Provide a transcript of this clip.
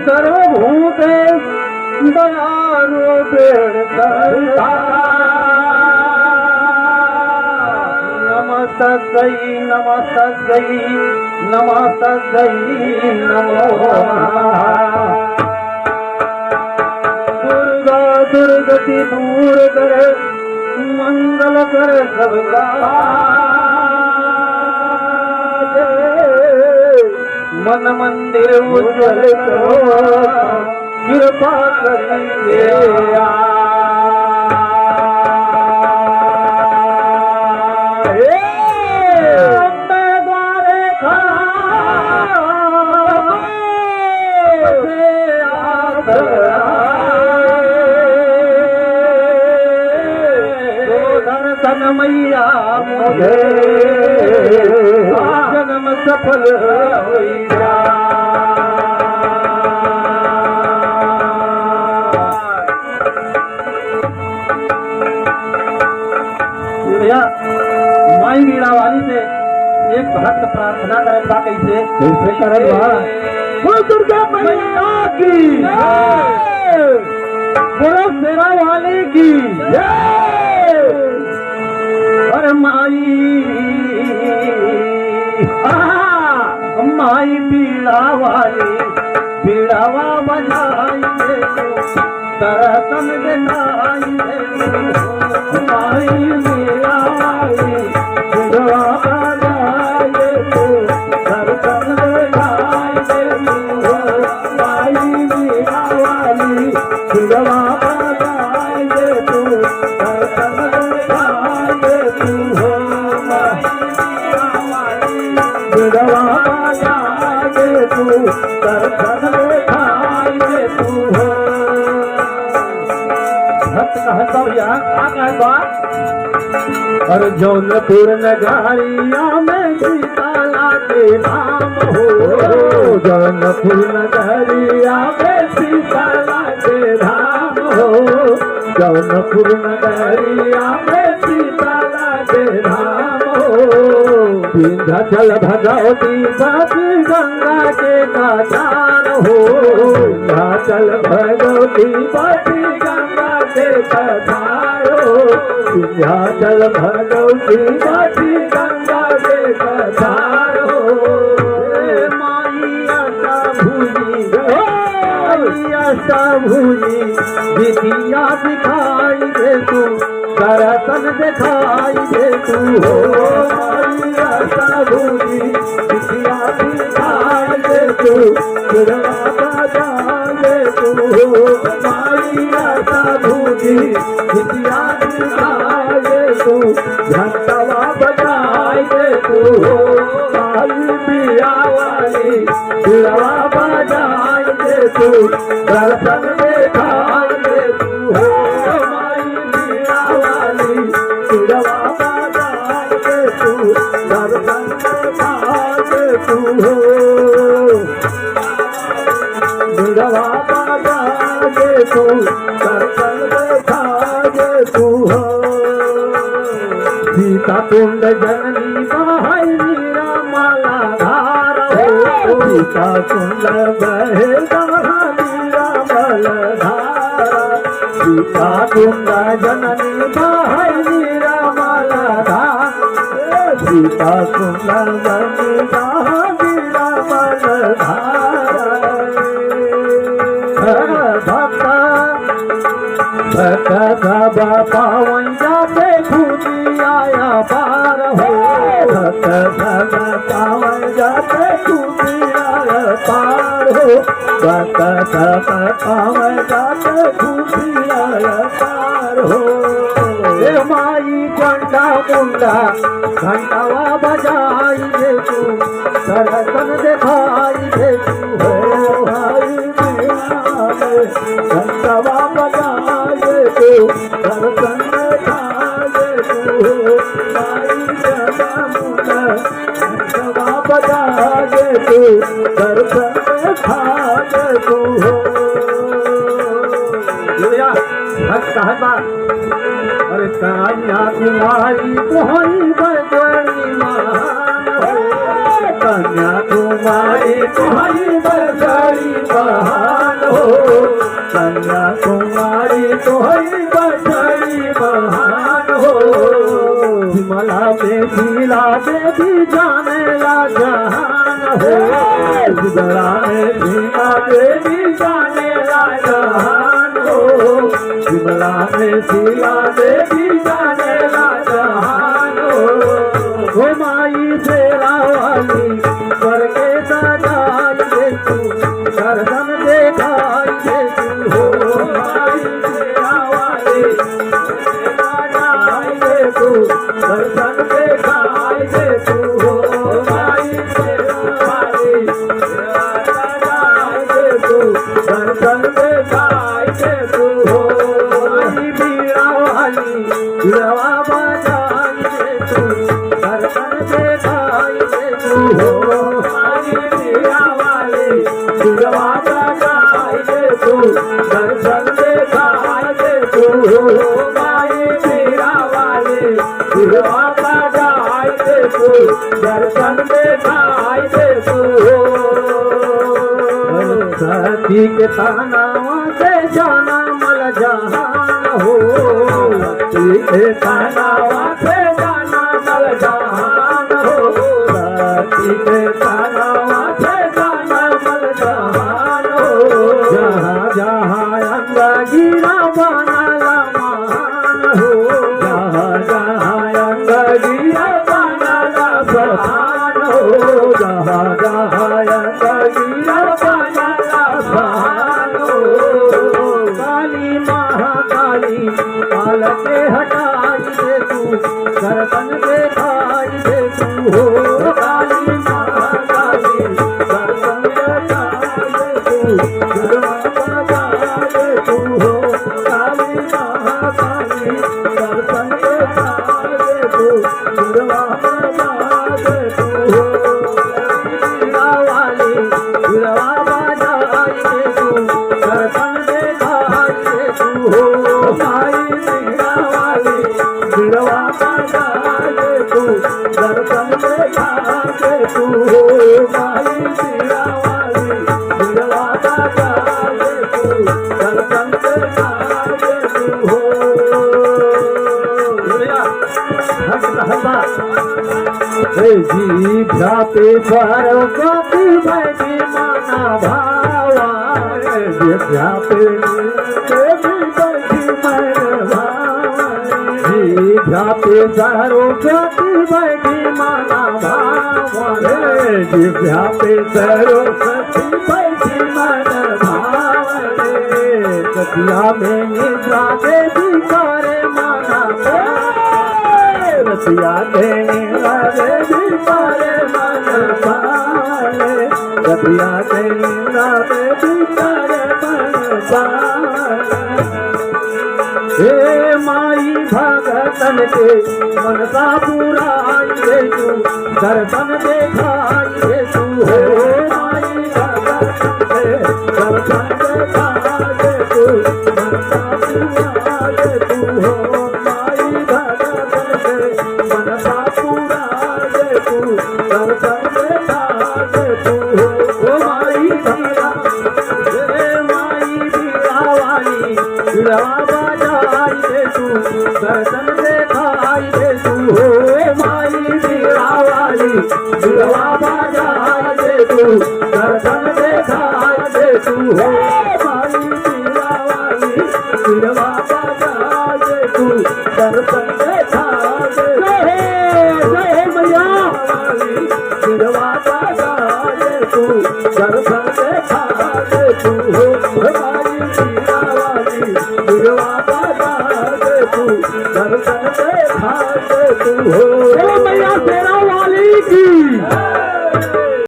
सर्वभूते दयारूपेण नमस्तस्यै नमस्तस्यै नमस्तस्यै नमो नमः। दुर्गा दुर्गति दूर कर मंगल कर सबका मन मंदिर उज्जवल करो कृपा करिए द्वारे दर्शन मैया मुझे जन्म सफल होइया। भैया माई मीरा वाली से एक भक्त प्रार्थना करे था कैसे करे बोल दुर्गा मैया की बोलो शेरा वाली की और माई माई पीड़ा वाली पीड़ावा बजाई दे दर्शन दिखाई दे माई पीड़ा वाली पीड़ावा बजाई दे दर्शन दिखाई दे माई पीड़ा वाली पीड़ावा बजाई दे दर्शन दिखाई दे पीड़ावा और जौनपुर नगरिया में सीताला के नाम हो जौनपुर नगरिया में सीताला के धाम हो जौनपुर नगरिया में सीताला के धाम हो विंध्याचल भगवती बाती गंगा के कतार हो विंध्याचल भगवती बाती गंगा के कतार हो विंध्याचल भगवती बाती गंगा के कतार हो भूजी विधिया दिखाई दे तू दर्शन दिखाई दे तू हो भूजी विधिया दिखाई दे तू दे तू हो भूजी विधिया दिखाई दे तू घंटवा बजाई दे तू हो पिया वाली पिया बजाई दे तू दर्शन दिखाई दे तू हो माई पिया वाली पिया बजाई दे तू दर्शन दिखाई दे तू हो पिया बजाई दे तू दर्शन दिखाई दे तू हो सीता कुंड जननी बहाई मीरा माला धार हो सीता कुंड बहे मीरा माला धारा सीता कुंड जननी बहाई मीरा माला धार सीता कुंड बहे मीरा माला धारा भक्त सब पावन जाते खुदी आया पार हो भक्त सब पावन जाते खुदी आया पार हो भक्त सब पावन जाते खुदी आया पार हो माई चंडा मुंडा घंटावा बजाई दे तू दर्शन दिखाई दे तू हो भाई घंटावा बजाई दे तू दर्शन दिखाई दे तू हो माई चंडा मुंडा घंटावा बजाई दे तू दर्शन देखाए तू हो भैया भक्त कहता अरे कन्या कुमारी तुम्हारी बड़ी महान हो कन्या कुमारी तुम्हारी बड़ी महान हो कन्या कुमारी तुम्हारी बड़ी महान हो विमला में शीला देवी जाने ला जहान हो विमला में शीला देवी जाने ला जहान हो विमला में शीला देवी जाने ला जहान हो माई शेरा वाली स्वर्गे सजाई दे तू दर्शन देखाई दे तू हो माई शेरा वाली सजाई दे तू दर्शन देखाई दे तू हो माई शेरा वाली सजाई दे तू दर्शन देखाई दे तू हो माई बीड़ा वाली बीड़ा बजाई दे तू दर्शन देखाई दे तू हो माई बीड़ा वाली बीड़ा बजाई दे तू दर्शन देखाई दे तू हो माई बीड़ा वाली बीड़ा बजाई दे तू दर्शन देखाई दे तू सती के तानावा से जाना मल जहान हो सती के तानावा से जाना मल जहान हो सती के तानावा से जाना मल जहान हो जहाँ जहाँ अंग गिरा बनाला महान हो जहाँ जहाँ अंग गिरा बनाला प्रधान हो जहाँ जहाँ अंग गिरा बनाला प्रधान हो काली महाकाली काल के हटाई दे तू दर्शन देखाई दे तू हो काली महाकाली दर्शन देखाई दे तू दुर्गा बजाई दे तू हो काली महाकाली दर्शन देखाई दे तू दुर्गा बजाई दे तू हो बीड़ा वाली बीड़ा बजाई दे तू दर्शन देखाई दे तू हो माई बीड़ा वाली बीड़ा बजाई दे तू दर्शन देखाई दे तू हो माई बीड़ा वाली बीड़ा बजाई दे तू दर्शन देखाई दे तू हो जी भ्राते सरस्वती बैठी माना भावा जी भ्राते देवी बैठी मन भावा जी भ्राते सरस्वती बैठी माना भावा जी भ्राते सरस्वती बैठी मन भावा कथिया में निद्रा देवी करे माना रसिया देने देवी करे मन पाले रसिया देने देवी करे मन पाले हे माई भगतन के मनसा पुराई दे तू दर्शन देखाई दे तू हो माई भगतन के दर्शन देखाई दे तू मनसा पुराई दे तू हो माई भगतन के मनसा पुराई दे तू दर्शन देखाई दे तू हो माई भगतन हे माई बीड़ा वाली बीड़ा बजाई दे तू दर्शन देखाई दे तू हो माई बीड़ा वाली बीड़ा बजाई दे तू दर्शन देखाई दे तू हो माई बीड़ा वाली बीड़ा बजाई दे तू दर्शन देखाई दे जय मैया वाली बीड़ा बजाई दे तू दर्शन देखाई दे तू हो माई बीड़ा वाली बीड़ा